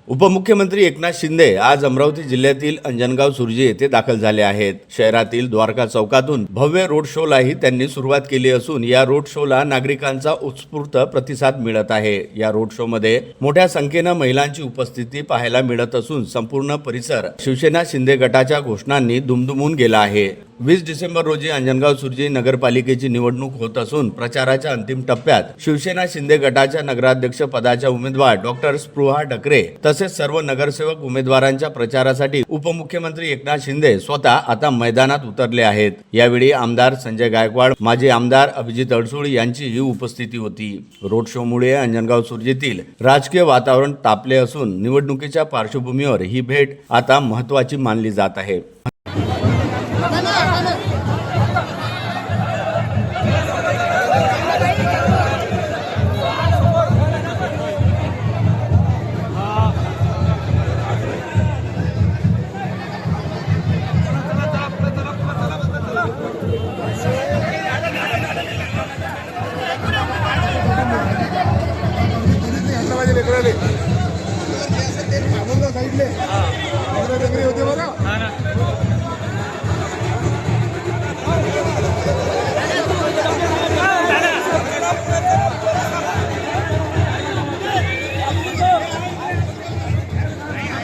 उपमुख्यमंत्री एकनाथ शिंदे आज अमरावती जिल्ह्यातील अंजनगाव सुर्जी येथे दाखल झाले आहेत। शहरातील द्वारका चौकातून भव्य रोड शोलाही त्यांनी सुरुवात केली असून या रोड शोला नागरिकांचा उत्स्फूर्त प्रतिसाद मिळत आहे। या रोड शो मध्ये मोठ्या संख्येने महिलांची उपस्थिती पाहायला मिळत असून संपूर्ण परिसर शिवसेना शिंदे गटाच्या घोषणांनी दुमदुमून गेला आहे। 20 डिसेंबर रोजी अंजनगाव सुर्जी नगरपालिकेची निवडणूक होत असून प्रचाराच्या अंतिम टप्प्यात शिवसेना शिंदे गटाच्या नगराध्यक्ष पदाच्या उमेदवार डॉक्टर स्पृहा ढकरे तसेच सर्व नगरसेवक उमेदवारांच्या प्रचारासाठी उपमुख्यमंत्री एकनाथ शिंदे स्वतः आता मैदानात उतरले आहेत। यावेळी आमदार संजय गायकवाड, माजी आमदार अभिजित अडसूळ यांचीही उपस्थिती होती। रोड शो मुळे अंजनगाव सुर्जीतील राजकीय वातावरण तापले असून निवडणुकीच्या पार्श्वभूमीवर ही भेट आता महत्त्वाची मानली जात आहे। साइडले होते बघा।